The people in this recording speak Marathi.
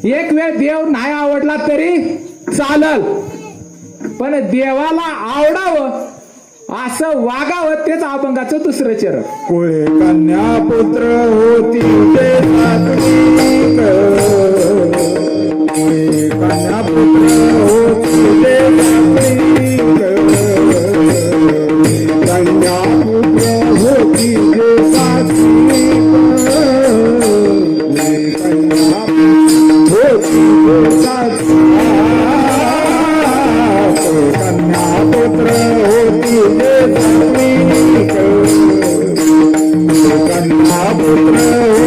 एक वेळ देव नाही आवडला तरी चालल, पण देवाला आवडावं असं वागावं तेच अभंगाचं दुसरं चरण. कुळे कन्या पुत्र होती ते सात्विक, कुळे कन्या पुत्र होती ते सात्विक, कन्या पुत्र होती ते सात्विक, कन्या होती ते सात्विक, कन्या पुत्र होती ते सात्विक, कन्या पुत्र